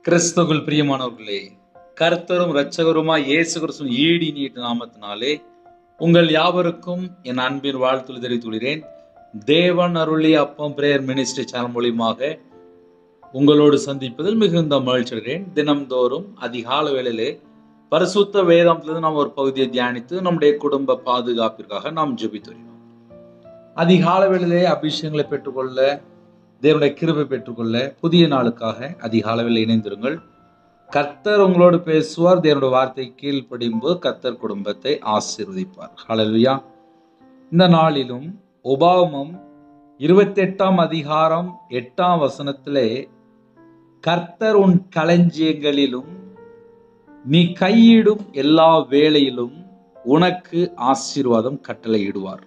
கிறிஸ்துவுக்குள் பிரியமானவர்களே, கர்த்தரும் இரட்சகருமாய் இயேசு கிறிஸ்துவின் ஈடு நீட்டு நாமத்தினாலே உங்கள் யாவருக்கும் என் அன்பின் வாழ்த்துக்களை தெரிவித்துக் கொள்கிறேன். தேவன் அருளிய அப்பம் பிரேயர் மினிஸ்ட்ரி சேனல் மூலியமாக உங்களோடு சந்திப்பதில் மிகுந்த மகிழ்ச்சி அடைகிறேன். தினம்தோறும் அதிகால வேளையிலே பரிசுத்த வேதாந்தத்திலிருந்து நாம் ஒரு பகுதியை தியானித்து நம்முடைய குடும்ப பாதுகாப்பிற்காக நாம் ஜெபித்து வருகிறோம். அதிகால வேளையிலே அபிஷேகங்களை பெற்றுக்கொள்ள, தேவனுடைய கிருபை பெற்றுக்கொள்ள புதிய நாளுக்காக அதிகாலவில் இணைந்திருங்கள். கர்த்தர் உங்களோடு பேசுவார். தேவனுடைய வார்த்தை கீழ்ப்படியும்போது கர்த்தர் குடும்பத்தை ஆசீர்வதிப்பார். ஹல்லேலூயா. இந்த நாளிலும் உபாகமம் 28 அதிகாரம் 8 கர்த்தர் உன் களஞ்சியங்களிலும் நீ கையிடும் எல்லா வேளையிலும் உனக்கு ஆசீர்வாதம் கட்டளையிடுவார்.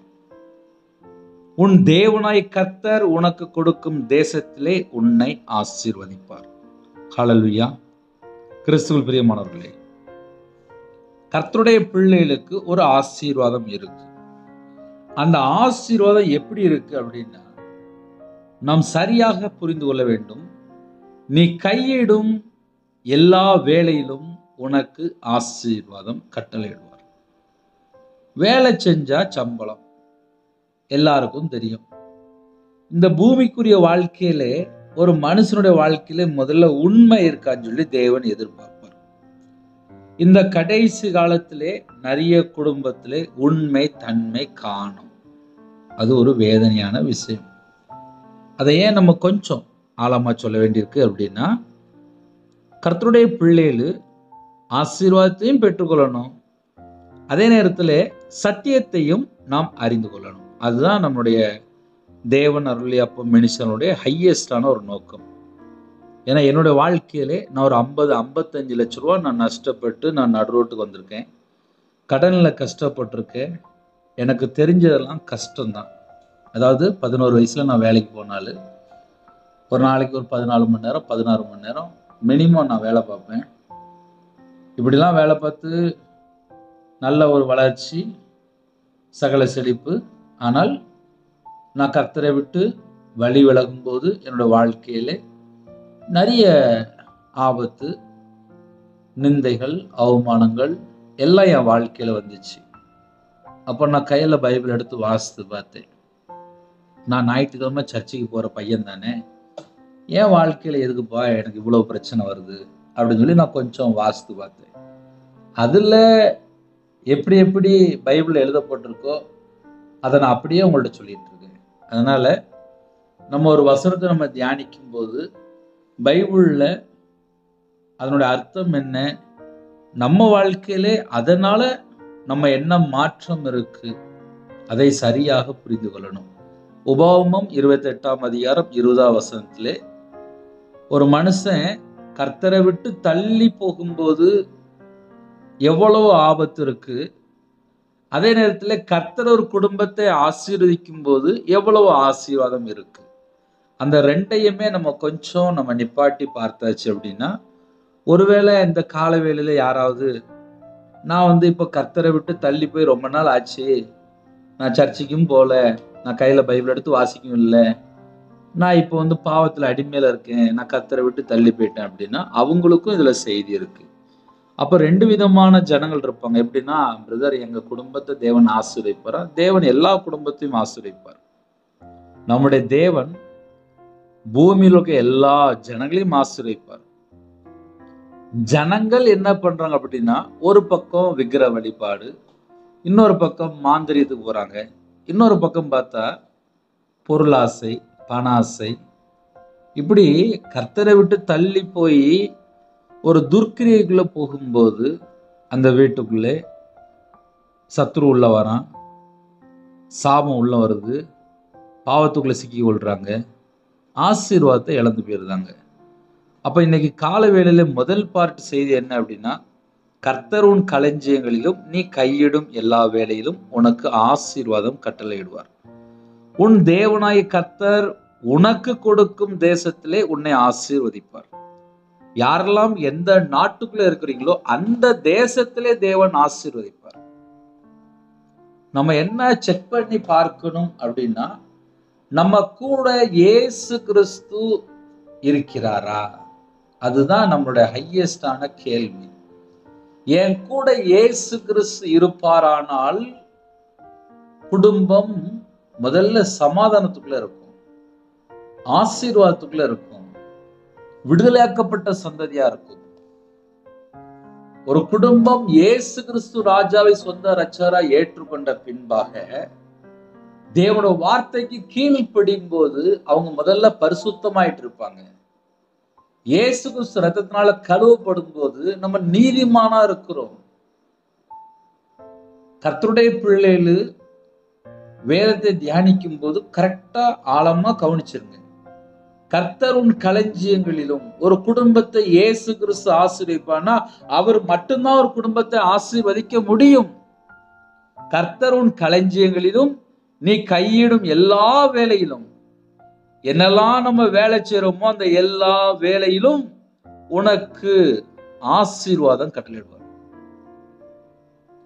உன் தேவனாய் கர்த்தர் உனக்கு கொடுக்கும் தேசத்திலே உன்னை ஆசீர்வதிப்பார். ஹல்லேலூயா. கிறிஸ்துவுக்குள் பிரியமானவர்களே, கர்த்தருடைய பிள்ளைகளுக்கு ஒரு ஆசீர்வாதம் இருக்கு. அந்த ஆசீர்வாதம் எப்படி இருக்கு அப்படின்னா, நாம் சரியாக புரிந்து கொள்ள வேண்டும். நீ கையிடும் எல்லா வேளையிலும் உனக்கு ஆசீர்வாதம் கட்டளையிடுவார். வேலை செஞ்சா சம்பளம் எல்லாருக்கும் தெரியும். இந்த பூமிக்குரிய வாழ்க்கையிலே ஒரு மனுஷனுடைய வாழ்க்கையில முதல்ல உண்மை இருக்கான்னு சொல்லி தேவன் எதிர்பார்ப்பார். இந்த கடைசி காலத்திலே நிறைய குடும்பத்திலே உண்மை தன்மை காணும். அது ஒரு வேதனையான விஷயம். அதை ஏன் நம்ம கொஞ்சம் ஆழமா சொல்ல வேண்டியிருக்கு அப்படின்னா, கர்த்தருடைய பிள்ளைகள் ஆசீர்வாதத்தையும் பெற்றுக்கொள்ளணும், அதே நேரத்தில் சத்தியத்தையும் நாம் அறிந்து கொள்ளணும். அதுதான் நம்முடைய தேவன் அருளிய அப்பம் மினிஸ்டனுடைய ஹையஸ்டான ஒரு நோக்கம். ஏன்னா என்னுடைய வாழ்க்கையிலே நான் ஒரு 50-55 லட்ச ரூபா நான் நஷ்டப்பட்டு நான் நடுரோட்டுக்கு வந்திருக்கேன். கடனில் கஷ்டப்பட்டிருக்கேன். எனக்கு தெரிஞ்சதெல்லாம் கஷ்டம்தான். அதாவது 11 வயசில் நான் வேலைக்கு போனாலும் ஒரு நாளைக்கு ஒரு 14 மணி நேரம் 16 மணி நேரம் மினிமம் நான் வேலை பார்ப்பேன். இப்படிலாம் வேலை பார்த்து நல்ல ஒரு வளர்ச்சி, சகல செழிப்பு. ஆனால் நான் கர்த்தரை விட்டு வழி விலகும் போது என்னோட வாழ்க்கையில நிறைய ஆபத்து, நிந்தைகள், அவமானங்கள் எல்லாம் என் வாழ்க்கையில வந்துச்சு. அப்போ நான் கையில பைபிள் எடுத்து வாசித்து பார்த்தேன். நான் ஞாயிற்றுக்கிழமை சர்ச்சுக்கு போற பையன் தானே, என் வாழ்க்கையில எதுக்குப்பா எனக்கு இவ்வளவு பிரச்சனை வருது அப்படின்னு சொல்லி நான் கொஞ்சம் வாசித்து பார்த்தேன். அதுல எப்படி எப்படி பைபிள் எழுதப்பட்டிருக்கோ அதை நான் அப்படியே உங்கள்ட்ட சொல்லிட்டு இருக்கேன். அதனால நம்ம ஒரு வசனத்தை நம்ம தியானிக்கும் போது பைபிள்ல அதனுடைய அர்த்தம் என்ன, நம்ம வாழ்க்கையிலே அதனால நம்ம என்ன மாற்றம் இருக்கு, அதை சரியாக புரிந்து கொள்ளணும். உபாகமம் 28 அதிகாரம் 20 ஒரு மனுஷன் கர்த்தரை விட்டு தள்ளி போகும்போது எவ்வளவு ஆபத்து இருக்கு, அதே நேரத்தில் கர்த்தர் ஒரு குடும்பத்தை ஆசீர்வதிக்கும் போது எவ்வளவு ஆசீர்வாதம் இருக்கு. அந்த ரெண்டையுமே நம்ம கொஞ்சம் நம்ம நிப்பாட்டி பார்த்தாச்சு அப்படின்னா, ஒருவேளை இந்த கால வேளையில யாராவது நான் இப்போ கர்த்தரை விட்டு தள்ளி போய் ரொம்ப நாள் ஆச்சு, நான் சர்ச்சுக்கும் போல, நான் கையில பைபிள் எடுத்து வாசிக்கும் இல்லை, நான் இப்போ பாவத்துல அடிமையில இருக்கேன், நான் கர்த்தரை விட்டு தள்ளி போயிட்டேன் அப்படின்னா அவங்களுக்கும் இதுல செய்தி இருக்கு. அப்ப 2 விதமான ஜனங்கள் இருப்பாங்க. எப்படின்னா, பிரதர் எங்க குடும்பத்தை தேவன் ஆசீர்வதிப்பார். தேவன் எல்லா குடும்பத்தையும் ஆசீர்வதிப்பார். நம்முடைய தேவன் பூமியில் இருக்க எல்லா ஜனங்களையும் ஆசீர்வதிப்பார். ஜனங்கள் என்ன பண்றாங்க அப்படின்னா, ஒரு பக்கம் விக்கிர வழிபாடு, இன்னொரு பக்கம் மாந்திரியத்துக்கு போறாங்க, இன்னொரு பக்கம் பார்த்தா பொருளாசை, பணாசை, இப்படி கர்த்தரை விட்டு தள்ளி போய் ஒரு துர்க்கிரியைக்குள்ள போகும்போது அந்த வீட்டுக்குள்ளே சத்துரு உள்ள வரான், சாபம் உள்ள வருது, பாவத்துக்குள்ள சிக்கி கொள்றாங்க, ஆசீர்வாதத்தை இழந்து போயிருந்தாங்க. அப்ப இன்னைக்கு கால வேளையில முதல் பார்ட் செய்தி என்ன அப்படின்னா, கர்த்தர் உன் களஞ்சியங்களிலும் நீ கையிடும் எல்லா வேளையிலும் உனக்கு ஆசீர்வாதம் கட்டளையிடுவார். உன் தேவனாய கர்த்தர் உனக்கு கொடுக்கும் தேசத்திலே உன்னை ஆசீர்வதிப்பார். யாரெல்லாம் எந்த நாட்டுக்குள்ள இருக்கிறீங்களோ அந்த தேசத்திலே தேவன் ஆசீர்வதிப்பார். நம்ம என்ன செக் பண்ணி பார்க்கணும் அப்படின்னா, நம்ம கூட இயேசு கிறிஸ்து இருக்கிறாரா? அதுதான் நம்மளுடைய ஹையஸ்டான கேள்வி. என் கூட இயேசு கிறிஸ்து இருப்பாரானால் குடும்பம் முதல்ல சமாதானத்துக்குள்ள இருக்கும், ஆசீர்வாதத்துக்குள்ள இருக்கும், விடுதலையாக்கப்பட்ட சந்ததியா இருக்கும். ஒரு குடும்பம் இயேசு கிறிஸ்து ராஜாவை சொந்த இரட்சகரா ஏற்றுக்கொண்ட பின்பாக தேவனுடைய வார்த்தைக்கு கீழ்ப்படியும் போது அவங்க முதல்ல பரிசுத்தமாயிட்டு இருப்பாங்க. இயேசு கிறிஸ்து ரத்தத்தினால கழுவப்படும் போது நம்ம நீதிமானா இருக்கிறோம். கர்த்தருடைய பிள்ளைகள் வேதத்தை தியானிக்கும் போது கரெக்டா ஆழமா கவனிச்சிருங்க. கர்த்தர் உன் களஞ்சியங்களிலும் ஒரு குடும்பத்தை இயேசு கிறிஸ்து ஆசீர்வதிப்பானா அவர் மட்டும்தான் ஒரு குடும்பத்தை ஆசீர்வதிக்க முடியும். கர்த்தர் உன் களஞ்சியங்களிலும் நீ கையிடும் எல்லா வேலையிலும், என்னெல்லாம் நம்ம வேலை செய்யறோமோ அந்த எல்லா வேலையிலும் உனக்கு ஆசீர்வாதம் கட்டளையிடுவார்.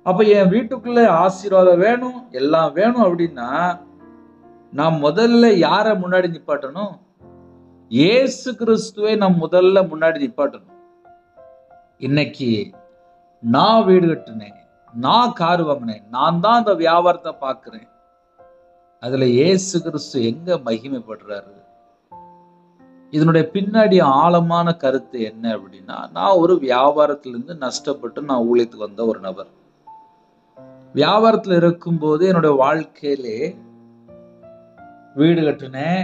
அப்ப என் வீட்டுக்குள்ள ஆசீர்வாதம் வேணும், எல்லாம் வேணும் அப்படின்னா நான் முதல்ல யார முன்னாடி நிப்பாட்டணும்? இயேசு கிறிஸ்துவை நான் முதல்ல முன்னாடி நிப்பாட்டணும். இன்னைக்கு நான் வீடு கட்டினேன், நான் கார் வாங்கினேன், நான் தான் அந்த வியாபாரத்தை பார்க்கிறேன், அதுல இயேசு கிறிஸ்து எங்க மகிமைப்படுறாரு? இதனுடைய பின்னாடி ஆழமான கருத்து என்ன அப்படின்னா, நான் ஒரு வியாபாரத்திலிருந்து நஷ்டப்பட்டு நான் ஊழியத்துக்கு வந்த ஒரு நபர். வியாபாரத்துல இருக்கும்போது என்னுடைய வாழ்க்கையிலே வீடு கட்டினேன்.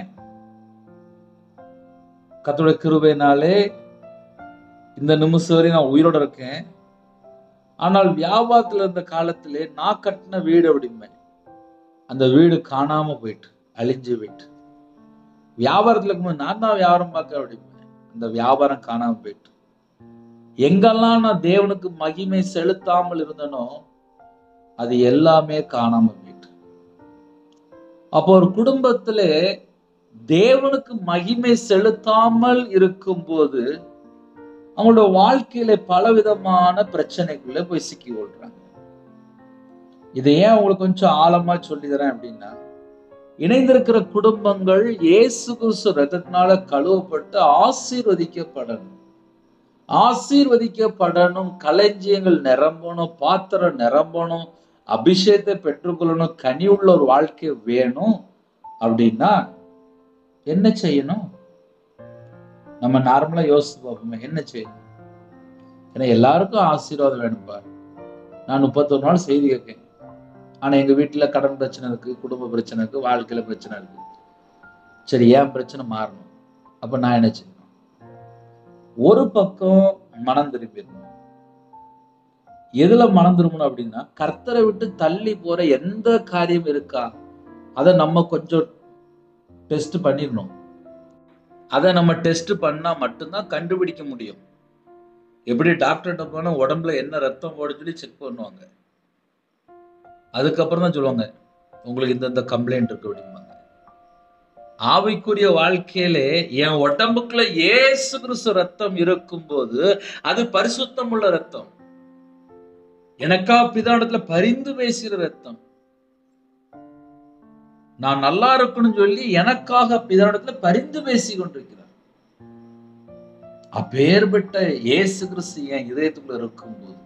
கர்த்தருடைய கிருபையினாலே இந்த நிமிஷம் வரை நான் உயிரோட இருக்கேன். ஆனால் வியாபாரத்துல இருந்த காலத்திலே நான் கட்டின வீடு அப்படிமே அந்த வீடு காணாம போயிட்டு, அழிஞ்சு போயிட்டு. வியாபாரத்துல இருக்கும்போது நான் தான் வியாபாரம் பார்க்க அப்படிமே அந்த வியாபாரம் காணாம போயிட்டு. எங்கெல்லாம் நான் தேவனுக்கு மகிமை செலுத்தாமல் இருந்தனோ அது எல்லாமே காணாம போயிட்டு. அப்போ ஒரு குடும்பத்திலே தேவனுக்கு மகிமை செலுத்தாமல் இருக்கும் போது அவங்களோட வாழ்க்கையில பலவிதமான பிரச்சனைக்குள்ள போய் சிக்கி கொள்றாங்க. இதை ஏன் உங்களுக்கு கொஞ்சம் ஆழமா சொல்லி தரேன் அப்படின்னா, இணைந்திருக்கிற குடும்பங்கள் இயேசு கிறிஸ்து ரத்தத்தினால கழுவப்பட்டு ஆசீர்வதிக்கப்படணும். ஆசீர்வதிக்கப்படணும், களஞ்சியங்கள் நிரம்பணும், பாத்திரம் நிரம்பணும், அபிஷேகத்தை பெற்றுக்கொள்ளணும், கனி உள்ள ஒரு வாழ்க்கை வேணும் அப்படின்னா என்ன செய்யணும்? நம்ம நார்மலா யோசிச்சு பார்ப்போமே, என்ன செய்யணும்? ஏன்னா எல்லாருக்கும் ஆசீர்வாதம் வேணும்பா. நான் 31 நாள் செய்தி கேட்கேன், ஆனா எங்க வீட்டுல கடன் பிரச்சனை இருக்கு, குடும்ப பிரச்சனை இருக்கு, வாழ்க்கையில பிரச்சனை இருக்கு. சரி, ஏன் பிரச்சனை மாறணும்? அப்ப நான் என்ன செய்யணும்? ஒரு பக்கம் மனம் திரும்பிடணும். எதுல மனம் திரும்பணும் அப்படின்னா, கர்த்தரை விட்டு தள்ளி போற எந்த காரியம் இருக்கா அதை நம்ம கொஞ்சம் டெஸ்ட் பண்ணிடணும். அதை நம்ம டெஸ்ட் பண்ணா மட்டும்தான் கண்டுபிடிக்க முடியும். எப்படி டாக்டர்கிட்ட போனா உடம்புல என்ன ரத்தம் போட சொல்லி செக் பண்ணுவாங்க, அதுக்கப்புறம் தான் சொல்லுவாங்க உங்களுக்கு இந்த கம்ப்ளைண்ட் இருக்கு அப்படிம்பாங்க. ஆவிக்குரிய வாழ்க்கையிலே என் உடம்புக்குள்ள இயேசு கிறிஸ்து ரத்தம் இருக்கும் போது அது பரிசுத்தம் உள்ள ரத்தம், எனக்கா பிதானிடத்துல பரிந்து பேசுகிற ரத்தம். நான் நல்லா இருக்கணும்னு சொல்லி எனக்காக பிதானிடத்துல பரிந்து பேசி கொண்டிருக்கிறார். அப்பேற்பட்ட இயேசு கிறிஸ்து என் இதயத்துக்குள்ள இருக்கும்போது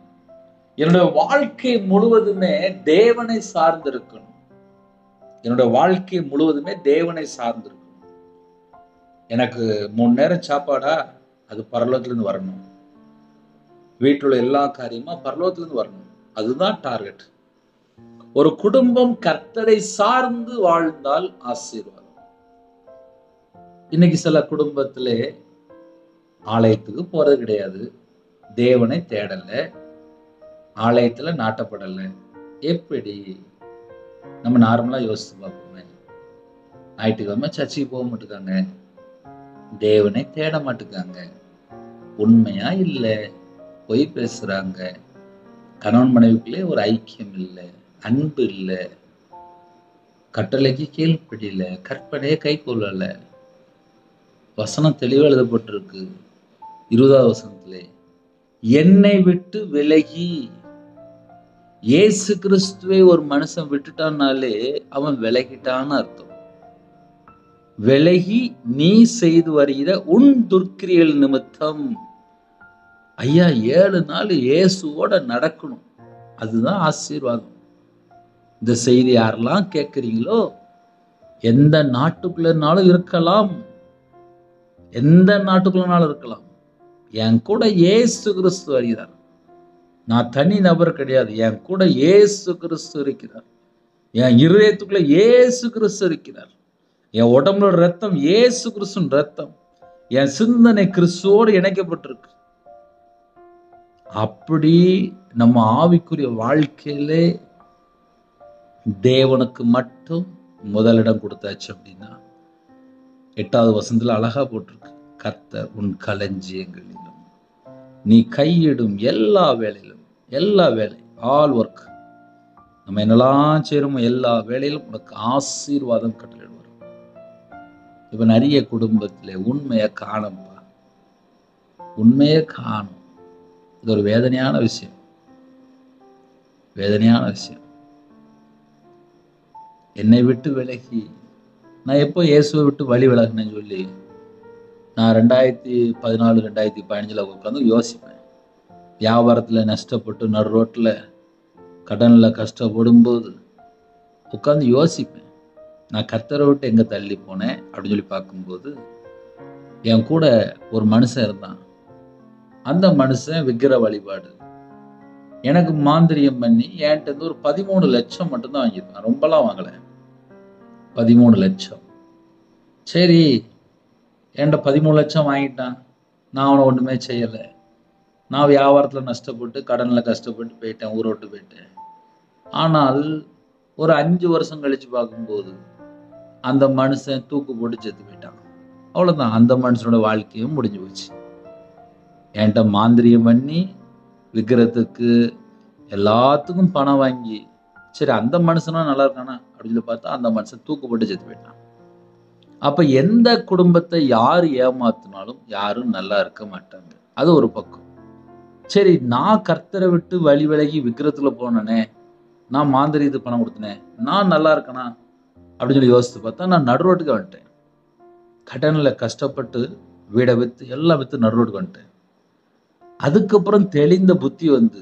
என்னுடைய வாழ்க்கை முழுவதுமே தேவனை சார்ந்து இருக்கணும். என்னுடைய வாழ்க்கை முழுவதுமே தேவனை சார்ந்து இருக்கணும். எனக்கு 3 நேரம் சாப்பாடா, அது பரலோகத்திலிருந்து வரணும். வீட்டில் உள்ள எல்லா காரியமா பரலோகத்திலிருந்து வரணும். அதுதான் டார்கெட். ஒரு குடும்பம் கர்த்தரை சார்ந்து வாழ்ந்தால் ஆசீர்வாதம். இன்னைக்கு சில குடும்பத்திலே ஆலயத்துக்கு போறது கிடையாது, தேவனை தேடல, ஆலயத்துல நாட்டப்படல. எப்படி? நம்ம நார்மலா யோசிச்சு பார்ப்போமே, ஞாயிற்றுக்கிழமை சர்ச்சைக்கு போக மாட்டுக்காங்க, தேவனை தேட மாட்டுக்காங்க, உண்மையா இல்லை, பொய் பேசுறாங்க, கணவன் மனைவிக்குள்ளே ஒரு ஐக்கியம் இல்லை, அன்பு இல்லை, கட்டளைக்கு கீழ்ப்படியில, கற்பனையை கை கொள்ளல. வசனம் தெளிவா எழுதப்பட்டிருக்கு 20வது வசனத்திலே, என்னை விட்டு விலகி. இயேசு கிறிஸ்துவை ஒரு மனுஷன் விட்டுட்டான்னாலே அவன் விலகிட்டான்னு அர்த்தம். விலகி நீ செய்து வருகிற உன் துர்க்கிரியல் நிமித்தம். ஐயா 7 நாள் இயேசுவோட நடக்கணும். அதுதான் ஆசீர்வாதம். இந்த செய்தி யாரெல்லாம் கேட்குறீங்களோ, எந்த நாட்டுக்குள்ளனாலும் இருக்கலாம், எந்த நாட்டுக்குள்ளனாலும் இருக்கலாம், என் கூட இயேசு கிறிஸ்து வருகிறார். நான் தனி நபர் கிடையாது, என் கூட இயேசு கிறிஸ்து இருக்கிறார். என் இருதயத்துக்குள்ள இயேசு கிறிஸ்து இருக்கிறார். என் உடம்புல ரத்தம் இயேசு கிறிஸ்துவின் ரத்தம். என் சிந்தனை கிறிஸ்துவோடு இணைக்கப்பட்டிருக்கு. அப்படி நம்ம ஆவிக்குரிய வாழ்க்கையிலே தேவனுக்கு மட்டும் முதலிடம் கொடுத்தாச்சு அப்படின்னா, 8வது வசனத்துல அழகா போட்டிருக்கு, கர்த்தர் உன் களஞ்சியங்களிலும் நீ கையிடும் எல்லா வேலையிலும், எல்லா வேலை, ஆல் ஒர்க், நம்ம என்னெல்லாம் செய்யறோமோ எல்லா வேலையிலும் உனக்கு ஆசீர்வாதம் கட்டளையிடுவார். இப்ப நிறைய குடும்பத்துல உண்மையை காணும்பா, உண்மையை காணும். இது ஒரு வேதனையான விஷயம், வேதனையான விஷயம். என்னை விட்டு விலகி, நான் எப்போ இயேசுவை விட்டு வழி விலகினேன்னு சொல்லி நான் 2014 2015 உட்காந்து யோசிப்பேன். வியாபாரத்தில் நஷ்டப்பட்டு நடு ரோட்டில் கடனில் கஷ்டப்படும் போது உட்காந்து யோசிப்பேன், நான் கர்த்தரை விட்டு எங்கே தள்ளி போனேன் அப்படின்னு சொல்லி பார்க்கும்போது, என் கூட ஒரு மனுஷன் இருந்தான். அந்த மனுஷன் விக்கிர வழிபாடு எனக்கு மாந்திரியம் பண்ணி என்கிட்ட இருந்து ஒரு 13 லட்சம் மட்டும்தான் வாங்கியிருக்கான். ரொம்பலாம் வாங்கலை, 13 லட்சம். சரி, என்கிட்ட 13 லட்சம் வாங்கிட்டான், நான் அவனை ஒன்றுமே செய்யலை. நான் வியாபாரத்தில் நஷ்டப்பட்டு கடனில் கஷ்டப்பட்டு போயிட்டேன், ஊரை விட்டு போயிட்டேன். ஆனால் ஒரு 5 வருஷம் கழித்து பார்க்கும்போது அந்த மனுஷன் தூக்கு போட்டு செத்து போயிட்டான். அவ்வளோதான், அந்த மனுஷனோட வாழ்க்கையும் முடிஞ்சு போச்சு. என்கிட்ட மாந்திரியம் பண்ணி விற்கிறதுக்கு எல்லாத்துக்கும் பணம் வாங்கி, சரி அந்த மனுஷனும் நல்லா இருக்கானா அப்படின்னு பார்த்தா அந்த மனுஷன் தூக்கு போட்டு செத்து போயிட்டான். அப்ப எந்த குடும்பத்தை யார் ஏமாத்தினாலும் யாரும் நல்லா இருக்க மாட்டாங்க. அது ஒரு பக்கம். சரி, நான் கர்த்தரை விட்டு வழி விலகி விக்கிரத்துல போனேனே, நான் மாந்திரிகத்துக்கு பணம் கொடுத்தனே, நான் நல்லா இருக்கேனா அப்படின்னு சொல்லி யோசித்து பார்த்தா நான் நடுரோட்டுக்கு வந்துட்டேன். கடன்ல கஷ்டப்பட்டு வீடை வித்து எல்லாம் வித்து நடுரோட்டுக்கு வந்துட்டேன். அதுக்கப்புறம் தெளிந்த புத்தி வந்து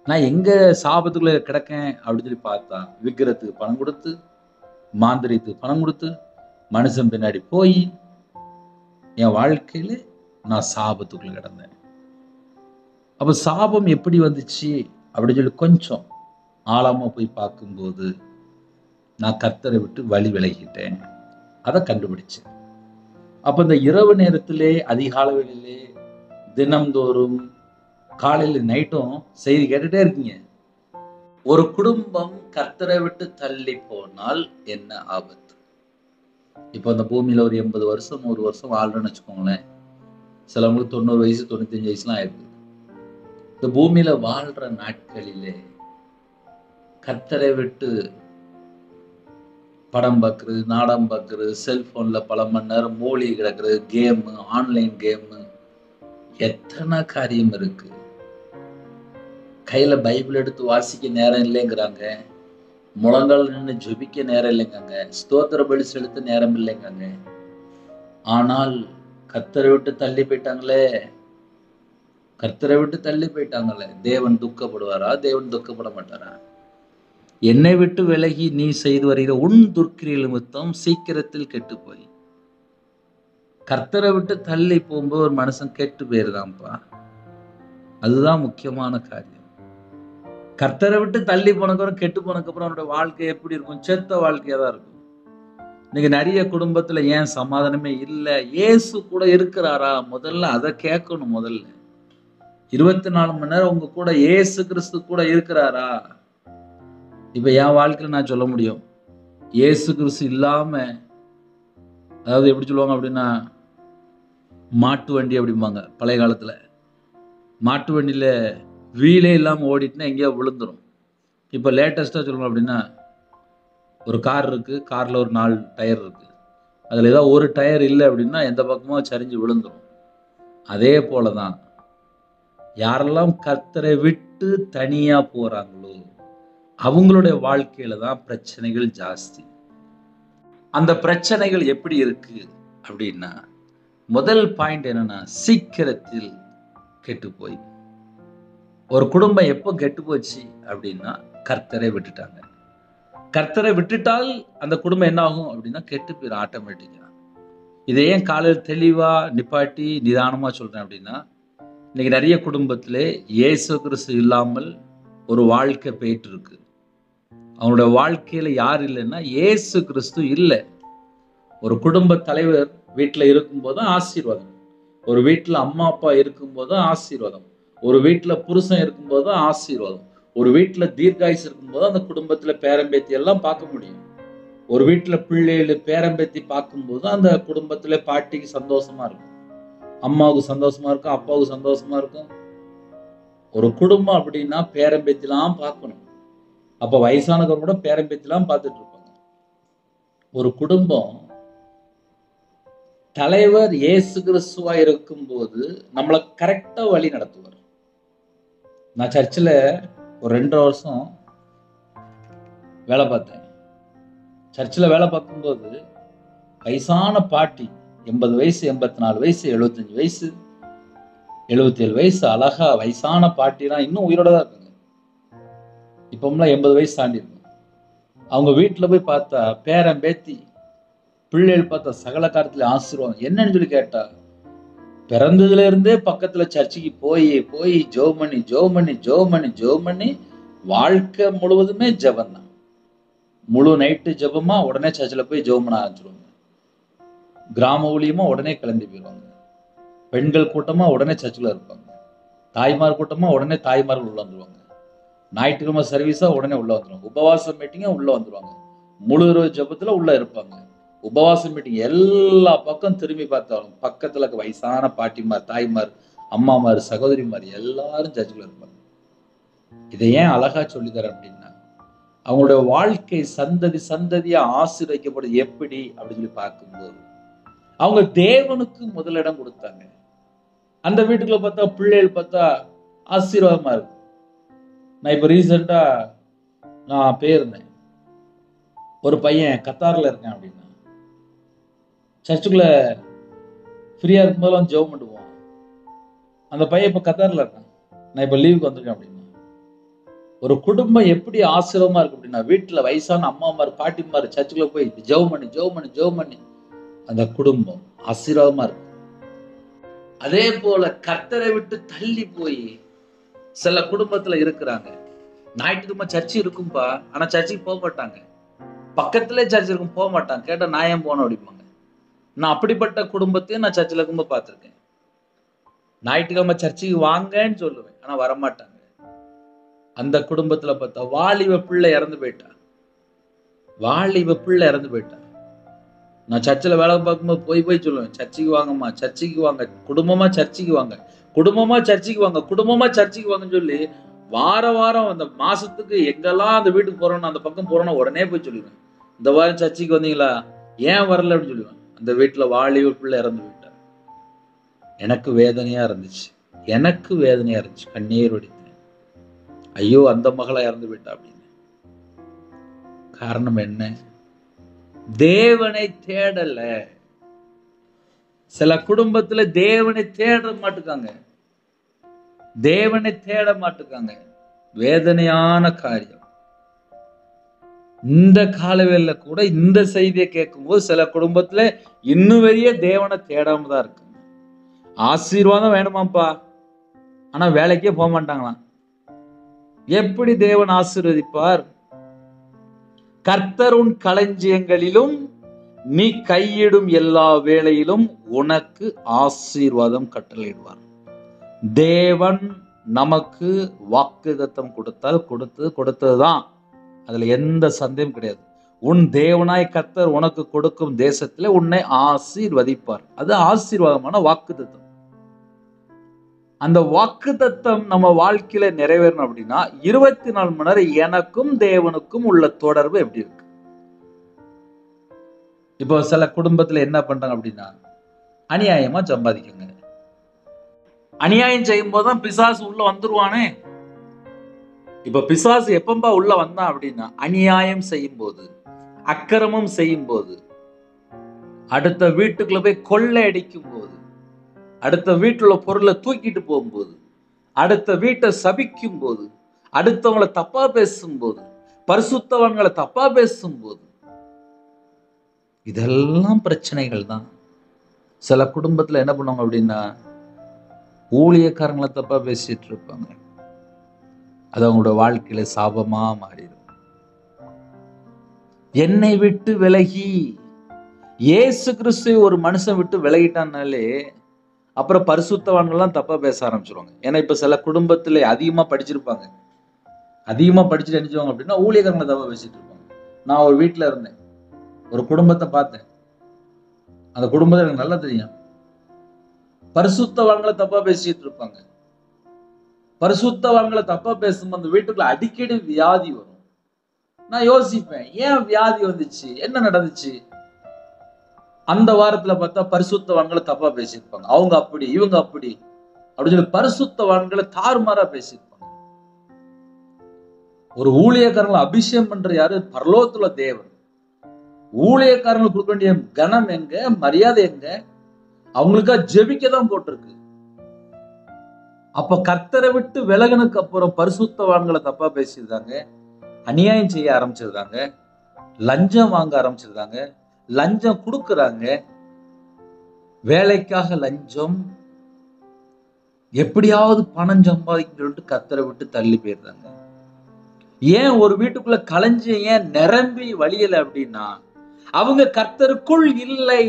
நான் எங்க சாபத்துக்குள்ள கிடக்கேன் அப்படின்னு சொல்லி பார்த்தா, விக்கிரத்துக்கு பணம் கொடுத்து, மாந்திரிகத்துக்கு பணம் கொடுத்து, மனுஷன் பின்னாடி போய் என் வாழ்க்கையில நான் சாபத்துக்குள்ள கிடந்தேன். அப்ப சாபம் எப்படி வந்துச்சு அப்படின்னு சொல்லி கொஞ்சம் ஆழமா போய் பார்க்கும்போது, நான் கர்த்தரை விட்டு வழி விலகிட்டேன். அதை கண்டுபிடிச்சேன். அப்ப இந்த இரவு நேரத்திலே, அதிகாலையிலே, தினம்தோறும் காலையில நைட்டும் செய்தி கேட்டுட்டே இருக்கீங்க. ஒரு குடும்பம் கர்த்தரை விட்டு தள்ளி போனால் என்ன ஆபத்து? இப்ப அந்த பூமியில ஒரு 80 வருஷம் 100 வருஷம் வாழ்றேன்னு வச்சுக்கோங்களேன். சிலவங்களுக்கு 90 வயசு 95 வயசுலாம் ஆயிருக்கு. இந்த பூமியில வாழ்ற நாட்களிலே கர்த்தரை விட்டு படம் பார்க்கறது, நாடகம் பார்க்கறது, செல்போன்ல பல மணி நேரம் மூழ்கி கிடக்கிறது, கேமு, ஆன்லைன் கேமு, எத்தனை காரியம் இருக்கு. கையில பைபிள் எடுத்து வாசிக்க நேரம் இல்லைங்கிறாங்க, முழங்கால் நின்று ஜெபிக்க நேரம் இல்லைங்காங்க, ஸ்தோத்திர பலி செலுத்த நேரம் இல்லைங்காங்க. ஆனால் கர்த்தரை விட்டு தள்ளி போயிட்டாங்களே, கர்த்தரை விட்டு தள்ளி போயிட்டாங்களே, தேவன் துக்கப்படுவாரா? தேவன் துக்கப்பட மாட்டாரா? என்னை விட்டு விலகி நீ செய்து வருகிற உன் துர்க்கிரியல் நிமித்தம் சீக்கிரத்தில் கெட்டு போய். கர்த்தரை விட்டு தள்ளி போகும்போது ஒரு மனுஷன் கெட்டு போயிருதான்ப்பா. அதுதான் முக்கியமான காரியம். கர்த்தரை விட்டு தள்ளி போனதுக்கப்புறம், கெட்டு போனதுக்கப்புறம் அவனுடைய வாழ்க்கை எப்படி இருக்கும்? செத்த வாழ்க்கையா தான் இருக்கும். இன்னைக்கு நிறைய குடும்பத்துல ஏன் சமாதானமே இல்லை? இயேசு கூட இருக்கிறாரா? முதல்ல அதை கேட்கணும். முதல்ல 24 மணி நேரம் உங்க கூட இயேசு கிறிஸ்து கூட இருக்கிறாரா? இப்ப என் வாழ்க்கையில நான் சொல்ல முடியும், இயேசு கிறிஸ்து இல்லாம, அதாவது எப்படி சொல்லுவாங்க அப்படின்னா, மாட்டு வண்டி அப்படிம்பாங்க பழைய காலத்துல. மாட்டு வண்டியில வீலே இல்லாம ஓடிட்டுனா எங்கேயோ விழுந்துரும். இப்ப லேட்டஸ்டா சொல்லணும் அப்படின்னா, ஒரு கார் இருக்கு, கார்ல ஒரு 4 டயர் இருக்கு. அதுல ஏதாவது ஒரு டயர் இல்லை அப்படின்னா எந்த பக்கமோ சரிஞ்சு விழுந்துரும். அதே போலதான் யாரெல்லாம் கர்த்தரை விட்டு தனியா போறாங்களோ அவங்களுடைய வாழ்க்கையில தான் பிரச்சனைகள் ஜாஸ்தி. அந்த பிரச்சனைகள் எப்படி இருக்கு அப்படின்னா, முதல் பாயிண்ட் என்னன்னா, சீக்கிரத்தில் கெட்டு போய். ஒரு குடும்பம் எப்போ கெட்டு போச்சு அப்படின்னா, கர்த்தரை விட்டுட்டாங்க. கர்த்தரை விட்டுட்டால் அந்த குடும்பம் என்ன ஆகும் அப்படின்னா, கெட்டு போயிடும் ஆட்டோமேட்டிக்கா. இதை ஏன் காலையில் தெளிவா நிப்பாட்டி நிதானமா சொல்றேன் அப்படின்னா, இன்னைக்கு நிறைய குடும்பத்திலே இயேசு கிறிஸ்து இல்லாமல் ஒரு வாழ்க்கை போயிட்டு இருக்கு. அவனுடைய வாழ்க்கையில யார் இல்லைன்னா இயேசு கிறிஸ்து இல்லை. ஒரு குடும்ப தலைவர் வீட்டில் இருக்கும்போது ஆசீர்வாதம், ஒரு வீட்டில் அம்மா அப்பா இருக்கும்போது ஆசீர்வாதம், ஒரு வீட்டில் புருஷன் இருக்கும்போது ஆசீர்வாதம், ஒரு வீட்டில் தீர்காயுசு இருக்கும்போது அந்த குடும்பத்தில் பேரம்பேத்தி எல்லாம் பார்க்க முடியும். ஒரு வீட்டில் பிள்ளைகள் பேரம்பேத்தி பார்க்கும்போது அந்த குடும்பத்தில் பாட்டிக்கு சந்தோஷமா இருக்கும், அம்மாவுக்கு சந்தோஷமா இருக்கும், அப்பாவுக்கு சந்தோஷமா இருக்கும். ஒரு குடும்பம் அப்படின்னா பேரம்பேத்திலாம் பார்க்கணும். அப்ப வயசானவங்க கூட பேரம்பேத்திலாம் பார்த்துட்டு இருப்பாங்க. ஒரு குடும்பம் தலைவர் இயேசு கிறிஸ்துவா இருக்கும்போது நம்மளை கரெக்டா வழி நடத்துவார். நான் சர்ச்சில் ஒரு 2 வருஷம் வேலை பார்த்தேன். சர்ச்சில் வேலை பார்க்கும்போது வயசான பாட்டி 80 வயசு, 84 வயசு, 75 வயசு, 77 வயசு, அழகா வயசான பாட்டிலாம் இன்னும் உயிரோட தான் இருக்காங்க. இப்போம்லாம் 80 வயசு தாண்டி இருக்கும். அவங்க வீட்டில் போய் பார்த்தா பேரன் பேத்தி பிள்ளைகள் பார்த்தா சகல காலத்துல ஆசீர்வாதம். என்னன்னு சொல்லி கேட்டா, பிறந்ததுல இருந்தே பக்கத்துல சர்ச்சுக்கு போய் போய் ஜெபம் பண்ணி வாழ்க்கை முழுவதுமே ஜெபம் தான். முழு நைட்டு ஜெபமா உடனே சர்ச்சில் போய் ஜெபம் பண்ண ஆரம்பிச்சிருவாங்க. கிராம ஊழியமா உடனே கிளம்பி போயிடுவாங்க. பெண்கள் கூட்டமா உடனே சர்ச்சில் இருப்பாங்க. தாய்மார் கூட்டமா உடனே தாய்மார்கள் உள்ள வந்துருவாங்க. ஞாயிற்றுக்கிழமை சர்வீஸா உடனே உள்ள வந்துருவாங்க. உபவாச மீட்டிங்கா உள்ள வந்துருவாங்க. முழு இரவு ஜெபத்துல உள்ள இருப்பாங்க. உபவாச மீட்டிங் எல்லா பக்கம் திரும்பி பார்த்தாலும் பக்கத்துல வயசான பாட்டிமார், தாய்மார், அம்மாமார், சகோதரிமார் எல்லாரும் சர்ச்சுக்குள்ள இருப்பாங்க. இதை ஏன் அழகா சொல்லித்தர அப்படின்னா, அவங்களுடைய வாழ்க்கை சந்ததி சந்ததியா ஆசீர்வதிக்கப்படும் எப்படி அப்படின்னு சொல்லி பார்க்கும்போது, அவங்க தேவனுக்கு முதலிடம் கொடுத்தாங்க. அந்த வீட்டுக்குள்ள பார்த்தா பிள்ளைகள் பார்த்தா ஆசீர்வாதமா இருக்கு. நான் இப்ப ரீசெண்டா நான் போயிருந்தேன். ஒரு பையன் கத்தார்ல இருக்கேன் அப்படின்னா, சர்ச்சுக்குள்ள ஃப்ரீயா இருக்கும்போது வந்து ஜெபம் பண்ணுவோம். அந்த பையன் இப்ப கத்தார்ல இருக்கான். நான் இப்ப லீவுக்கு வந்திருக்கேன் அப்படின்னா, ஒரு குடும்பம் எப்படி ஆசீர்வாதமா இருக்கு அப்படின்னா, வீட்டுல வயசான அம்மாமார், பாட்டிமார் சர்ச்சுக்குள்ள போய் ஜெபம் பண்ணி அந்த குடும்பம் ஆசீர்வாதமா இருக்கு. அதே போல கர்த்தரை விட்டு தள்ளி போய் சில குடும்பத்துல இருக்கிறாங்க. ஞாயிற்றுக்கிழமை சர்ச்சு இருக்கும்பா, ஆனா சர்ச்சுக்கு போக மாட்டாங்க. பக்கத்திலே சர்ச் இருக்கும், போக மாட்டாங்க. கேட்டா நான் ஏன் போனோம் அப்படிம்பாங்க. நான் அப்படிப்பட்ட குடும்பத்தையும் நான் சர்ச்சில் இருக்கும்போது பார்த்துருக்கேன். ஞாயிற்றுக்கிழமை சர்ச்சுக்கு வாங்கன்னு சொல்லுவேன், ஆனா வரமாட்டாங்க. அந்த குடும்பத்துல பார்த்தா வாலிப பிள்ளை இறந்து போயிட்டா. நான் சர்ச்சில் வேலை பார்க்கும்போது போய் சொல்லுவேன், சர்ச்சுக்கு வாங்கம்மா, சர்ச்சுக்கு வாங்க, குடும்பமா சர்ச்சுக்கு வாங்கன்னு சொல்லி வாரம் அந்த மாசத்துக்கு எங்கெல்லாம் அந்த வீட்டுக்கு போறோம்னு அந்த பக்கம் போறோம்னா உடனே போய் சொல்லுவேன், இந்த வாரம் சர்ச்சுக்கு வந்தீங்களா, ஏன் வரல அப்படின்னு சொல்லுவேன். அந்த வீட்டுல வாலிப பிள்ளை இறந்து போயிட்டார். எனக்கு வேதனையா இருந்துச்சு, கண்ணீர் வடித்தேன். ஐயோ அந்த மகளா இறந்து போயிட்டா அப்படின்னு. காரணம் என்ன? தேவனை தேடல. சில குடும்பத்துல தேவனை தேட மாட்டுக்காங்க. வேதனையான காரியம். இந்த காலவேளையில கூட இந்த செய்தியை கேட்கும்போது சில குடும்பத்துல இன்னும் வெளியே தேவனை தேடாம தான் இருக்கு. ஆசீர்வாதம் வேணுமாப்பா, ஆனா வேலைக்கே போக மாட்டாங்களாம். எப்படி தேவன் ஆசீர்வதிப்பார்? கர்த்தர் உன் களஞ்சியங்களிலும் நீ கையிடும் எல்லா வேளையிலும் உனக்கு ஆசீர்வாதம் கட்டளையிடுவார். தேவன் நமக்கு வாக்குத்தத்தம் கொடுத்ததுதான், அதுல எந்த சந்தேகம் கிடையாது. உன் தேவனாய் கர்த்தர் உனக்கு கொடுக்கும் தேசத்துல உன்னை ஆசீர்வதிப்பார். அது ஆசீர்வாதமான வாக்குத்தத்தம். அந்த வாக்குத்தத்தம் நம்ம வாழ்க்கையில நிறைவேறணும் அப்படின்னா 24 மணி நேரம் எனக்கும் தேவனுக்கும் உள்ள தொடர்பு எப்படி இருக்கு? இப்போ சில குடும்பத்துல என்ன பண்றாங்க அப்படின்னா, அநியாயமா சம்பாதிக்குங்க. அநியாயம் செய்யும் போதுதான் பிசாசு உள்ள வந்துருவானே. இப்ப பிசாசு எப்பம்பா உள்ள வந்தான் அப்படின்னா, அநியாயம் செய்யும் போது, அக்கிரமம் செய்யும் போது, அடுத்த வீட்டுக்குள்ள போய் கொள்ளை அடிக்கும் போது, அடுத்த வீட்டுல பொருளை தூக்கிட்டு போகும்போது, அடுத்த வீட்டை சபிக்கும் போது, அடுத்தவங்களை தப்பா பேசும்போது, பரிசுத்தவான்களை தப்பா பேசும்போது, இதெல்லாம் பிரச்சனைகள் தான். சில குடும்பத்துல என்ன பண்ணுவாங்க அப்படின்னா, ஊழியக்காரங்களை தப்பா பேசிட்டு இருப்பாங்க. அது அவங்களோட வாழ்க்கையில சாபமா மாறிடும். என்னை விட்டு விலகி இயேசு கிறிஸ்து ஒரு மனுஷன் விட்டு விலகிட்டானாலே அப்புறம் பரிசுத்தவான்கள்லாம் தப்பா பேச ஆரம்பிச்சிருவாங்க. ஏன்னா இப்ப சில குடும்பத்துல அதிகமா படிச்சிருப்பாங்க. அதிகமா படிச்சுட்டு என்ன செய்வாங்க அப்படின்னா ஊழியக்காரங்களை தப்பா பேசிட்டு இருப்பாங்க. நான் ஒரு வீட்டுல இருந்தேன், ஒரு குடும்பத்தை பார்த்தேன். அந்த குடும்பத்தை எனக்கு நல்லா தெரியும். பரிசுத்தவான்களை தப்பா பேசிட்டு இருப்பாங்க. பரிசுத்தவான்களை தப்பா பேசும்போது அந்த வீட்டுக்குள்ள அடிக்கடி வியாதி வரும். நான் யோசிப்பேன், ஏன் வியாதி வந்துச்சு, என்ன நடந்துச்சு? அந்த வாரத்துல பார்த்தா பரிசுத்தவான்களை தப்பா பேசியிருப்பாங்க. அவங்க அப்படி இவங்க அப்படி அப்படின்னு சொல்லி பரிசுத்தவான்களை தாறுமாறா பேசியிருப்பாங்க. ஒரு ஊழியக்காரங்களை அபிஷேகம் பண்ற யாரு? பரலோகத்துல தேவன். ஊழியக்காரங்களுக்கு கொடுக்க வேண்டிய கனம் எங்க, மரியாதை எங்க? அவங்களுக்கா ஜெபிக்கதான் போட்டிருக்கு. அப்ப கர்த்தரை விட்டு விலகனுக்கு அப்புறம் பரிசுத்தவான்களை தப்பா பேசியிருந்தாங்க, அநியாயம் செய்ய ஆரம்பிச்சிருந்தாங்க, லஞ்சம் வாங்க ஆரம்பிச்சிருந்தாங்க, லஞ்சம் கொடுக்கறாங்க, வேலைக்காக லஞ்சம், எப்படியாவது பணம் சம்பாதிக்கணும்னு கர்த்தரை விட்டு தள்ளி போயிருந்தாங்க. ஏன் ஒரு வீட்டுக்குள்ள களஞ்சியம் ஏன் நிரம்பி வழியல அப்படின்னா அவங்க கர்த்தருக்குள் இல்லை.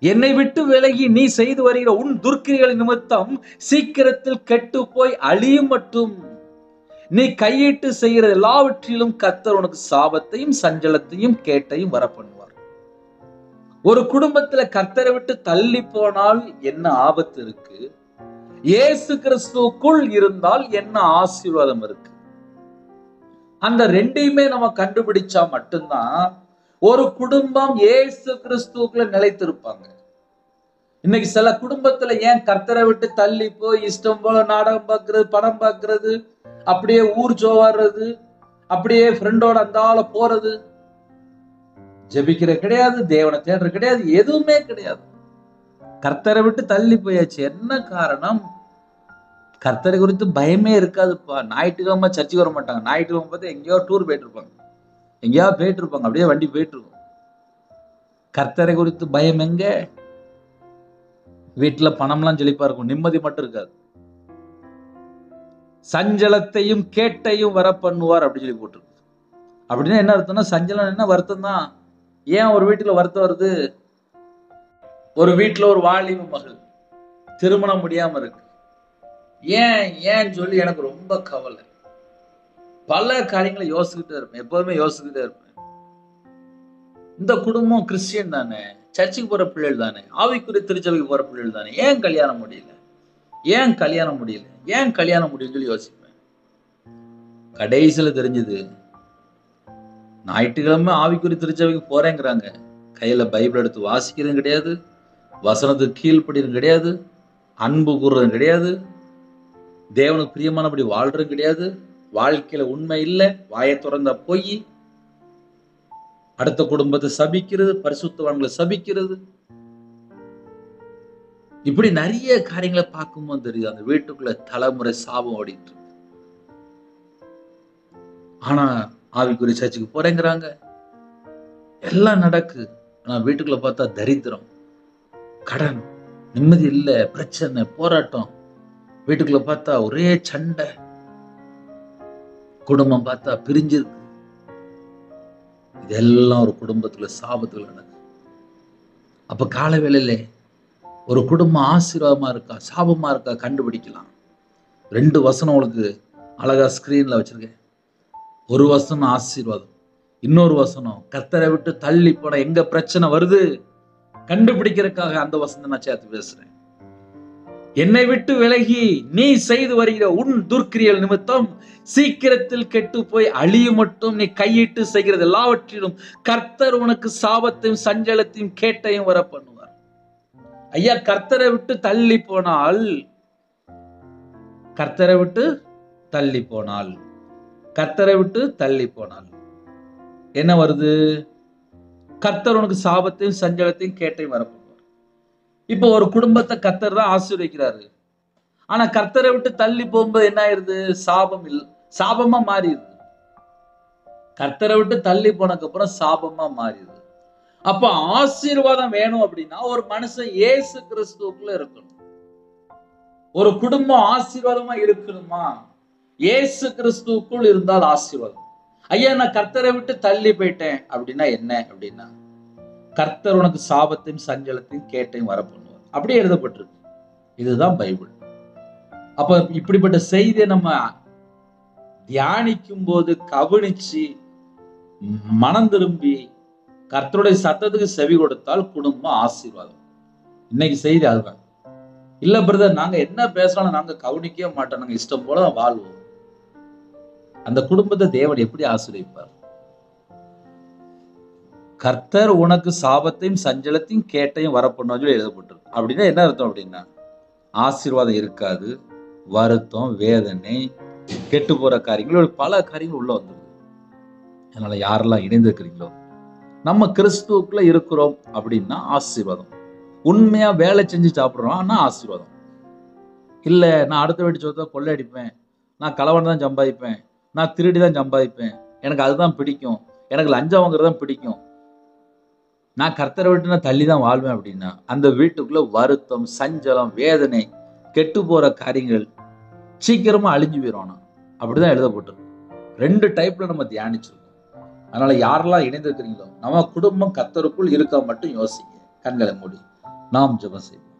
என்னை விட்டு விலகி நீ செய்து வருகிற உன் துர்க்கிரிகள் நிமித்தம் சீக்கிரத்தில் கெட்டு போய் அழியும் மட்டும் நீ கையிட்டு செய்கிற எல்லாவற்றிலும் கர்த்தர் உனக்கு சாபத்தையும் சஞ்சலத்தையும் கேட்டையும் வர பண்ணுவார். ஒரு குடும்பத்துல கர்த்தரை விட்டு தள்ளி போனால் என்ன ஆபத்து இருக்கு, இயேசு கிறிஸ்துவுக்குள் இருந்தால் என்ன ஆசீர்வாதம் இருக்கு? அந்த ரெண்டையுமே நம்ம கண்டுபிடிச்சா மட்டும்தான் ஒரு குடும்பம் இயேசு கிறிஸ்துவுக்குள்ள நிலைத்திருப்பாங்க. இன்னைக்கு சில குடும்பத்துல ஏன் கர்த்தரை விட்டு தள்ளி போய் இஷ்டம் போல நாடகம் பார்க்கறது, படம் பார்க்கறது, அப்படியே ஊர் ஜோவாடுறது, அப்படியே ஃப்ரெண்டோட அந்தால போறது, ஜெபிக்கிற கிடையாது, தேவனை தேடுற கிடையாது, எதுவுமே கிடையாது. கர்த்தரை விட்டு தள்ளி போயாச்சு. என்ன காரணம்? கர்த்தரை குறித்து பயமே இருக்காதுப்பா. ஞாயிற்றுக்கிழமை சர்ச்சுக்கு வர மாட்டாங்க. ஞாயிற்றுக்கிழமை பார்த்து எங்கேயோ டூர் போயிட்டு இருப்பாங்க, எங்கேயாவது போயிட்டு இருப்பாங்க, அப்படியே வண்டி போயிட்டு இருக்கும். கர்த்தரை குறித்து பயம் எங்க? வீட்டுல பணம்லாம் செழிப்பா இருக்கும், நிம்மதி மட்டும் இருக்காது. சஞ்சலத்தையும் கேட்டையும் வர பண்ணுவார் அப்படின்னு சொல்லி போட்டிருக்கு. அப்படின்னா என்ன அர்த்தம்னா சஞ்சலம் என்ன வருத்தம் தான். ஏன் ஒரு வீட்டுல வருத்தம் வருது? ஒரு வீட்டுல ஒரு வாலிப மகள் திருமணம் முடியாம இருக்கு. ஏன் சொல்லி எனக்கு ரொம்ப கவலை. பல காரியங்களை யோசிச்சுக்கிட்டே இருப்பேன், எப்போதுமே யோசிச்சுக்கிட்டே இருப்பேன். இந்த குடும்பம் கிறிஸ்டியன் தானே, சர்ச்சுக்கு போற பிள்ளைகள் தானே, ஆவிக்குரிய திருச்சபைக்கு போற பிள்ளைகள் தானே, ஏன் கல்யாணம் முடியல, ஏன் கல்யாணம் முடியல, ஏன் கல்யாணம் முடியும்னு சொல்லி யோசிப்பேன். கடைசியில தெரிஞ்சது, ஞாயிற்றுக்கிழமை ஆவிக்குரிய திருச்சபைக்கு போறேங்கிறாங்க, கையில பைபிள் எடுத்து வாசிக்கிறதும் கிடையாது, வசனத்துக்கு கீழ்ப்படியும் கிடையாது, அன்பு கூறுறதும் கிடையாது, தேவனுக்கு பிரியமானபடி வாழ்றதும் கிடையாது, வாழ்க்கையில உண்மை இல்லை, வாயை திறந்த பொய், அடுத்த குடும்பத்தை சபிக்கிறது, பரிசுத்தவான்களை சபிக்கிறது, இப்படி நிறைய காரியங்களை பார்க்கும்போது தெரியுது அந்த வீட்டுக்குள்ள தலைமுறை சாபம் ஓடிட்டு இருக்கு. ஆனா ஆவிக்குரிய சர்ச்சுக்கு போறேங்கிறாங்க, எல்லாம் நடக்கு. ஆனா வீட்டுக்குள்ள பார்த்தா தரித்திரம், கடன், நிம்மதி இல்லை, பிரச்சனை, போராட்டம். வீட்டுக்குள்ள பார்த்தா ஒரே சண்டை, குடும்பம் பார்த்தா பிரிஞ்சிருக்கு. இதெல்லாம் ஒரு குடும்பத்துல சாபத்துல நடக்கு. அப்ப கால வேளையில ஒரு குடும்பம் ஆசீர்வாதமா இருக்கா சாபமா இருக்கா கண்டுபிடிக்கலாம். 2 வசனம் உங்களுக்கு அழகா ஸ்கிரீன்ல வச்சிருக்கேன். ஒரு வசனம் ஆசீர்வாதம், இன்னொரு வசனம் கர்த்தரை விட்டு தள்ளி போன எங்க பிரச்சனை வருது கண்டுபிடிக்கிறதுக்காக அந்த வசனத்தை நான் சேர்த்து பேசுறேன். என்னை விட்டு விலகி நீ செய்து வருகிற உன் துர்க்கிரியல் நிமித்தம் சீக்கிரத்தில் கெட்டு போய் அழியும் மட்டும் நீ கையிட்டு செய்கிறது எல்லாவற்றிலும் கர்த்தர் உனக்கு சாபத்தையும் சஞ்சலத்தையும் கேட்டையும் வர பண்ணுவார். ஐயா, கர்த்தரை விட்டு தள்ளி போனால், கர்த்தரை விட்டு தள்ளி போனால், கர்த்தரை விட்டு தள்ளி போனால் என்ன வருது? கர்த்தர் உனக்கு சாபத்தையும் சஞ்சலத்தையும் கேட்டையும் வரப்போவார். இப்போ ஒரு குடும்பத்தை கர்த்தர் தான் ஆசீர்வதிக்கிறாரு. ஆனா கர்த்தரை விட்டு தள்ளி போகும்போது என்ன ஆயிருது? சாபமா மாறிடுது. கர்த்தரை விட்டு தள்ளி போனதுக்கு அப்புறம் சாபமா மாறிடுது. அப்ப ஆசீர்வாதம் வேணும் அப்படின்னா ஒரு மனுஷன் இயேசு கிறிஸ்துவுக்குள்ள இருக்கணும். ஒரு குடும்பம் ஆசீர்வாதமா இருக்கணுமா? இயேசு கிறிஸ்துவுக்குள் இருந்தால் ஆசீர்வாதம். ஐயா, நான் கர்த்தரை விட்டு தள்ளி போயிட்டேன் அப்படின்னா என்ன அப்படின்னா, கர்த்தர் உனக்கு சாபத்தையும் சஞ்சலத்தையும் கேட்டையும் வரப்பண்ணுவார். அப்படியே எழுதப்பட்டிருக்கு. இதுதான் பைபிள். அப்ப இப்படிப்பட்ட செய்தியை நம்ம தியானிக்கும் போது கவனிச்சு மனம் திரும்பி கர்த்தருடைய சத்தத்துக்கு செவி கொடுத்தால் குடும்பம் ஆசீர்வாதம். இன்னைக்கு செய்தி அதுதான். இல்ல பிரதர், நாங்க என்ன பேசலாம் நாங்க கவனிக்கவே மாட்டோம், நாங்க இஷ்டம் போலதான் வாழ்வோம். அந்த குடும்பத்தை தேவன் எப்படி ஆசீர்வதிப்பார்? கர்த்தர் உனக்கு சாபத்தையும் சஞ்சலத்தையும் கேட்டையும் வரப்பண்ணுவான்னு எழுதப்பட்டிருக்கு. அப்படின்னா என்ன அர்த்தம் அப்படின்னா, ஆசீர்வாதம் இருக்காது, வருத்தம், வேதனை, கெட்டு போற காரியங்கள், பல காரியங்கள் உள்ள வந்துடும். அதனால யாரெல்லாம் இணைந்திருக்கிறீங்களோ, நம்ம கிறிஸ்துவுக்குள்ள இருக்கிறோம் அப்படின்னா ஆசீர்வாதம். உண்மையா வேலை செஞ்சு சாப்பிடுறோம்னா ஆசீர்வாதம். இல்ல நான் அடுத்த வீட்டு சொத்தை கொள்ளை அடிப்பேன், நான் களவன் தான் சம்பாதிப்பேன், நான் திருடி தான் சம்பாதிப்பேன், எனக்கு அதுதான் பிடிக்கும், எனக்கு லஞ்சம் வாங்குறது தான் பிடிக்கும், நான் கர்த்தரை விட்டு நான் தள்ளி தான் வாழ்வேன் அப்படின்னா அந்த வீட்டுக்குள்ள வருத்தம், சஞ்சலம், வேதனை, கெட்டு போற காரியங்கள் சீக்கிரமா அழிஞ்சு போயிடும். அப்படிதான் எழுதப்பட்டிருக்கு. 2 டைப்ல நம்ம தியானிச்சிருக்கோம். அதனால யாரெல்லாம் இணைந்திருக்கிறீங்களோ, நம்ம குடும்பம் கர்த்தருக்குள் இருக்க மட்டும் யோசிங்க. கண்களை மூடி நாம் ஜெபம் செய்வோம்.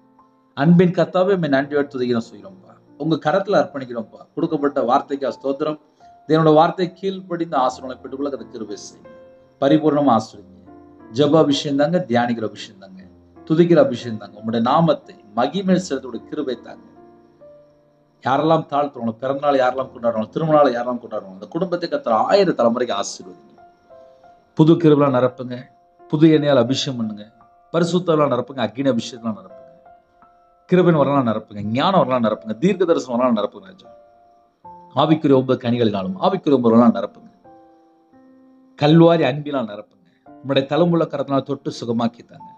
அன்பின் கர்த்தாவே, நன்றியோடு துதிக்கிறோம் சொல்கிறோம்ப்பா. உங்க கரத்துல அர்ப்பணிக்கிறோம்ப்பா. கொடுக்கப்பட்ட வார்த்தைக்கு ஸ்தோத்திரம். தேவனோட வார்த்தை கீழ்ப்படிந்த ஆசீர்வாதங்களை பெற்றுக்கொள்ள அதை கிருபை செய்யுங்க. பரிபூர்ணமா ஆசீர்வதிங்க. ஜெப அபிஷேகம் தாங்க, தியானிக்கிற அபிஷேகம் தாங்க, துதிக்கிற அபிஷேகம் தாங்க. உங்களுடைய நாமத்தை மகிமை செலுத்தோட கிருபை தாங்க. யாரெல்லாம் தாழ்த்துறவங்க, பிறந்தநாள் யாரெல்லாம் கொண்டாடுறோம், திருமணநாள் யாரெல்லாம் கொண்டாடுறோம், அந்த குடும்பத்தை கர்த்தர் 1000 தலைமுறைக்கு ஆசீர்வதிங்க. புது கிருபைலாம் நிரப்புங்க, புது எண்ணெயால் அபிஷேகம் பண்ணுங்க, பரிசுத்தம்லாம் நிரப்புங்க, அக்னி அபிஷேகம்லாம் நிரப்புங்க, கிருபையின் வரலாம் நிரப்புங்க, ஞானம் வரலாம் நிரப்புங்க, தீர்க்க தரிசனம் வரலாம் நிரப்புங்க. ஆவிக்குரிய 9 கனிகளினாலும் ஆவிக்குரிய 9 வரலாம் நிரப்புங்க. கல்வாரி அன்பினால் நிரப்புங்க. உங்களுடைய தலைமுள்ள கரத்தினால் தொட்டு சுகமாக்கித்தாங்க.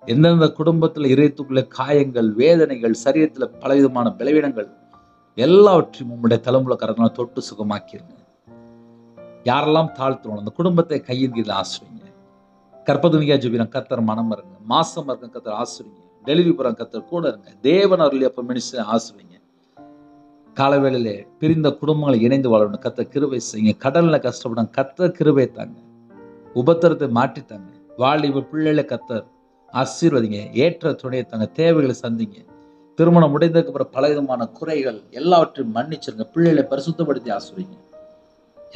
எந்தெந்த குடும்பத்துல இதயத்துக்குள்ள காயங்கள், வேதனைகள், சரீரத்துல பலவிதமான பலவீனங்கள் எல்லாவற்றையும் உங்களுடைய தலைமுள்ள கரத்தினால் தொட்டு சுகமாக்கிருங்க. யாரெல்லாம் தாழ்த்துறோம் அந்த குடும்பத்தை கையின் கீழ் ஆசிரிங்க. கற்பதுனியா ஜெபிக்கிறோம், கர்த்தர் மனம் இருங்க. மாசம் இருக்க கர்த்தர் ஆசிரிங்க. டெலிவரி போற கர்த்தர் கூட இருங்க. தேவன் அருளி அப்ப மினிஸ்டர் ஆசிரிங்க. காலவேளையிலே பிரிந்த குடும்பங்களை இணைந்து வாழணும், கர்த்தர் கிருபை செய்யுங்க. கடல்ல கஷ்டப்படும் கர்த்தர் கிருபை தாங்க. உபத்திரத்தை மாற்றித்தாங்க. வாலிப பிள்ளைகளை கர்த்தர் ஆசீர்வதிங்க. ஏற்ற துணையை தாங்க. தேவைகளை சந்திங்க. திருமணம் முடிந்ததுக்கு அப்புறம் பலவிதமான குறைகள் எல்லாவற்றையும் மன்னிச்சிருங்க. பிள்ளைகளை பரிசுத்தப்படுத்தி ஆசீர்வதிங்க.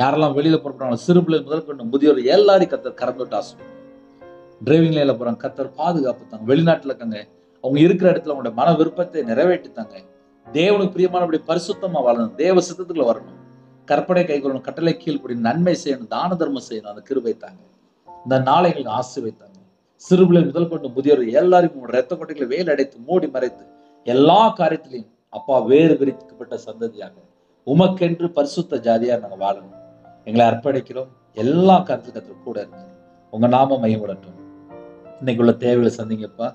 யாரெல்லாம் வெளியில புறப்படுறாங்க, சிறு பிள்ளை முதல் கொண்டு முதியோர் எல்லாரையும் கர்த்தர் கறந்துட்டு ஆசீர்வதிங்க. டிரைவிங் லைன்ல போறாங்க, கர்த்தர் பாதுகாப்பு தாங்க. வெளிநாட்டுல இருக்காங்க, அவங்க இருக்கிற இடத்துல அவங்களுடைய மன விருப்பத்தை நிறைவேற்றித்தாங்க. தேவனுக்கு பிரியமானபடி பரிசுத்தமா வாழணும், தேவ சித்தத்துக்குள்ள வரணும், கற்பனை கைகொள்ளணும், கட்டளை கீழ்ப்படி நன்மை செய்யணும், தான தர்மம் செய்யணும். அந்த கிருபை தாங்க. இந்த நாளைகளுக்கு ஆசீர்வதித்தாங்க. சிறுபிள்ளை முதல் கொண்டு முதியோர் எல்லாரையும் ரத்த கொட்டைகளை வேல் அடைத்து மூடி மறைத்து எல்லா காரியத்திலையும் அப்பா வேறு பிரிக்கப்பட்ட சந்ததியாக உமக்கென்று பரிசுத்த ஜாதியா நாங்க வாழணும். எங்களை அர்ப்பணிக்கிறோம். எல்லா காரியத்துக்கு கூட இருங்க. உங்க நாம மையப்படட்டும். இன்னைக்குள்ள தேவைகளை சந்திங்கப்பா.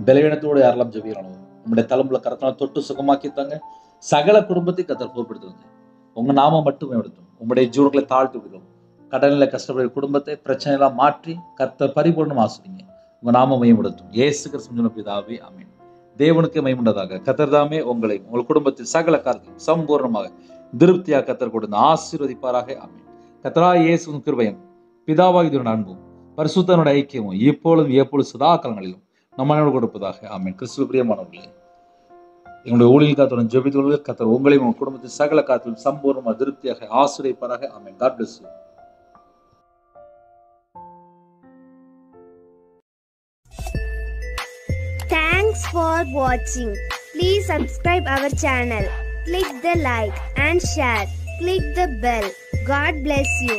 பலவீனத்தோடு யாரெல்லாம் ஜெபிக்கணும், உங்களுடைய தலைமுறை கரத்தினால் தொட்டு சுகமாக்கித்தாங்க. சகல குடும்பத்தையும் கர்த்தர் பொறுப்படுத்துங்க. உங்க நாம மட்டும் மேம்படுத்தும். உங்களுடைய ஜீவன்களை தாழ்த்தி விடுகிறோம். கடனில் கஷ்டப்படுற குடும்பத்தை பிரச்சனை எல்லாம் மாற்றி கர்த்தர் பரிபூர்ணம் ஆசிரிங்க. உங்க நாம மையப்படுத்தும். இயேசு கிறிஸ்து பிதாவே, ஆமென். தேவனுக்கு மையமுண்டதாக. கர்த்தர் தாமே உங்களை உங்கள் குடும்பத்தில் சகல காரியத்தையும் சம்பூர்ணமாக திருப்தியாக கர்த்தர் கொடுத்து ஆசீர்வதிப்பாராக, ஆமென். கர்த்தராகிய இயேசுவின் கிருபையும் பிதாவாகிய அன்பும் பரிசுத்தனுடைய ஐக்கியமும் இப்பொழுதும் எப்பொழுது சதா காலங்களிலும் நம்ம கொடுப்பதாக, ஆமென். கிறிஸ்துவுக்கு பிரியமானவர்களே, எங்களுடைய ஊழியர் காத்துடன் ஜெபித்துள்ள கர்த்தர் உங்களையும் உங்கள் குடும்பத்தில் சகல காரியத்திலும் சம்பூர்ணமாக திருப்தியாக ஆசீர்வதிப்பாராக, ஆமென். God bless you. Thanks for watching. Please subscribe our channel. Click the like and share. Click the bell. God bless you.